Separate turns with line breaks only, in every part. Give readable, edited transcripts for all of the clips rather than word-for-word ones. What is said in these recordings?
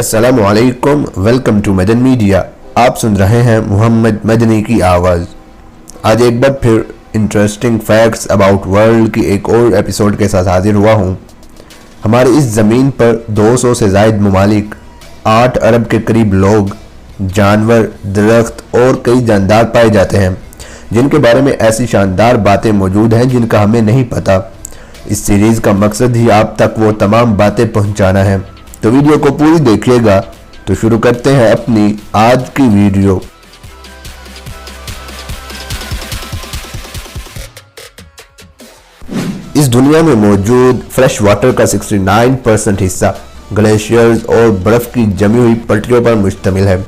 अस्सलामुअलैकुम, welcome to Madan media. आप सुन रहे हैं मोहम्मद मदनी की आवाज़। आज एक बार फिर इंटरेस्टिंग फैक्ट्स अबाउट वर्ल्ड की एक और एपिसोड के साथ हाजिर हुआ हूँ। हमारे इस ज़मीन पर 200 से ज़ायद ममालिक, 8 अरब के करीब लोग, जानवर, दरख्त और कई जानदार पाए जाते हैं जिनके बारे में ऐसी शानदार बातें मौजूद हैं जिनका हमें नहीं पता। इस सीरीज़ का मकसद ही आप तक वो तमाम बातें पहुंचाना है, तो वीडियो को पूरी देखिएगा। तो शुरू करते हैं अपनी आज की वीडियो। इस दुनिया में मौजूद फ्रेश वाटर का 69% हिस्सा ग्लेशियर्स और बर्फ की जमी हुई पट्टियों पर मुश्तमिल है।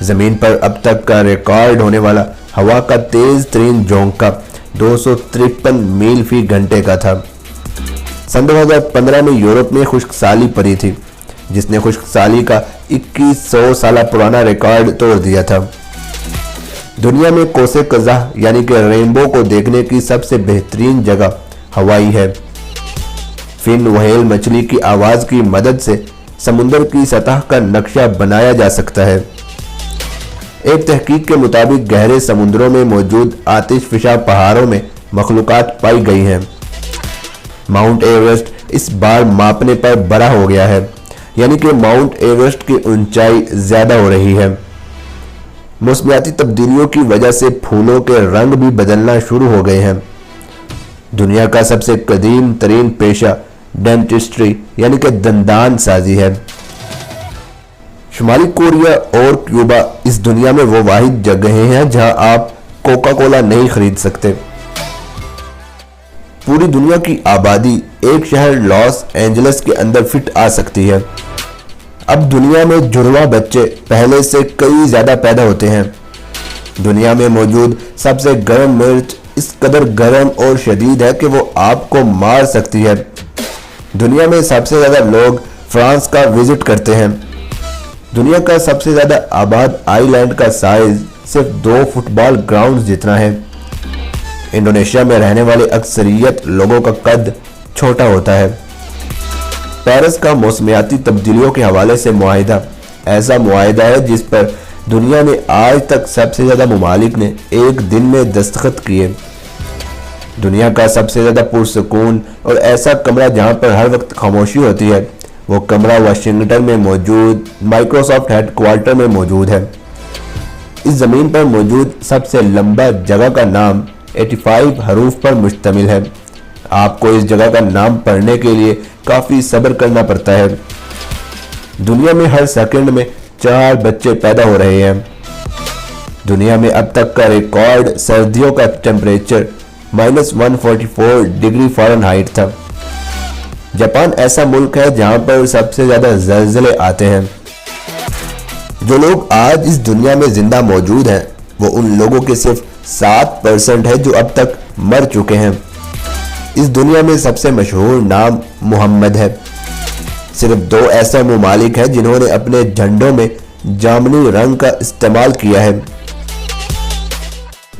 ज़मीन पर अब तक का रिकॉर्ड होने वाला हवा का तेज तरीन झोंका 253 मील फी घंटे का था। सन 2015 में यूरोप में खुश्क साली पड़ी थी, जिसने खुश्क साली का 2100 साल पुराना रिकॉर्ड तोड़ दिया था। दुनिया में कोसे कज़ाह यानी कि रेनबो को देखने की सबसे बेहतरीन जगह हवाई है। फिन व्हेल मछली की आवाज़ की मदद से समुद्र की सतह का नक्शा बनाया जा सकता है। एक तहकीक के मुताबिक गहरे समुद्रों में मौजूद आतिशफिशा पहाड़ों में मखलूकात पाई गई हैं। माउंट एवरेस्ट इस बार मापने पर बड़ा हो गया है, यानी कि माउंट एवरेस्ट की ऊंचाई ज्यादा हो रही है। मौसमियाती तब्दीलियों की वजह से फूलों के रंग भी बदलना शुरू हो गए हैं। दुनिया का सबसे कदीम तरीन पेशा डेंटिस्ट्री यानी कि दंदान साजी है। शुमाली कोरिया और क्यूबा इस दुनिया में वो वाहिद जगह हैं जहां आप कोका कोला नहीं खरीद सकते। पूरी दुनिया की आबादी एक शहर लॉस एंजलिस के अंदर फिट आ सकती है। अब दुनिया में जुड़वा बच्चे पहले से कई ज्यादा पैदा होते हैं। दुनिया में मौजूद सबसे गर्म मिर्च इस कदर गर्म और शदीद है कि वो आपको मार सकती है। दुनिया में सबसे ज्यादा लोग फ्रांस का विजिट करते हैं। दुनिया का सबसे ज्यादा आबाद आइलैंड का साइज सिर्फ 2 फुटबॉल ग्राउंड जितना है। इंडोनेशिया में रहने वाले अक्सरियत लोगों का कद छोटा होता है। पेरिस का मौसमियाती तब्दीलियों के हवाले से मुआहिदा ऐसा मुआहिदा है जिस पर दुनिया में आज तक सबसे ज्यादा ममालिक ने एक दिन में दस्तखत किए। दुनिया का सबसे ज्यादा पुरसकून और ऐसा कमरा जहां पर हर वक्त खामोशी होती है, वो कमरा वाशिंगटन में मौजूद माइक्रोसॉफ्ट हेडक्वार्टर में मौजूद है। इस जमीन पर मौजूद सबसे लंबा जगह का नाम 85 हरूफ पर मुश्तमिल है। आपको इस जगह का नाम पढ़ने के लिए काफी सब्र करना पड़ता है। दुनिया में हर सेकंड में 4 बच्चे पैदा हो रहे हैं। दुनिया में अब तक का रिकॉर्ड सर्दियों का टेम्परेचर -144 डिग्री फ़ारेनहाइट था। जापान ऐसा मुल्क है जहां पर सबसे ज्यादा ज़लज़ले आते हैं। जो लोग आज इस दुनिया में जिंदा मौजूद हैं वो उन लोगों के सिर्फ 7% है जो अब तक मर चुके हैं। इस दुनिया में सबसे मशहूर नाम मोहम्मद है। सिर्फ 2 ऐसे ममालिक हैं जिन्होंने अपने झंडों में जामनी रंग का इस्तेमाल किया है।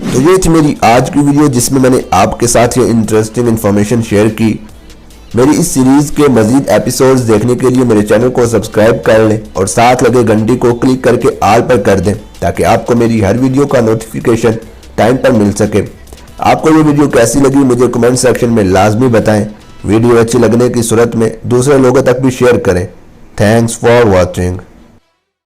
तो ये थी मेरी आज की वीडियो जिसमें मैंने आपके साथ ये इंटरेस्टिंग इंफॉर्मेशन शेयर की। मेरी इस सीरीज के मजीद एपिसोड्स देखने के लिए मेरे चैनल को सब्सक्राइब कर लें और साथ लगे घंटी को क्लिक करके ऑल पर कर दें ताकि आपको मेरी हर वीडियो का नोटिफिकेशन टाइम पर मिल सके। आपको ये वीडियो कैसी लगी मुझे कमेंट सेक्शन में लाजमी बताएं। वीडियो अच्छी लगने की सूरत में दूसरे लोगों तक भी शेयर करें। Thanks for watching.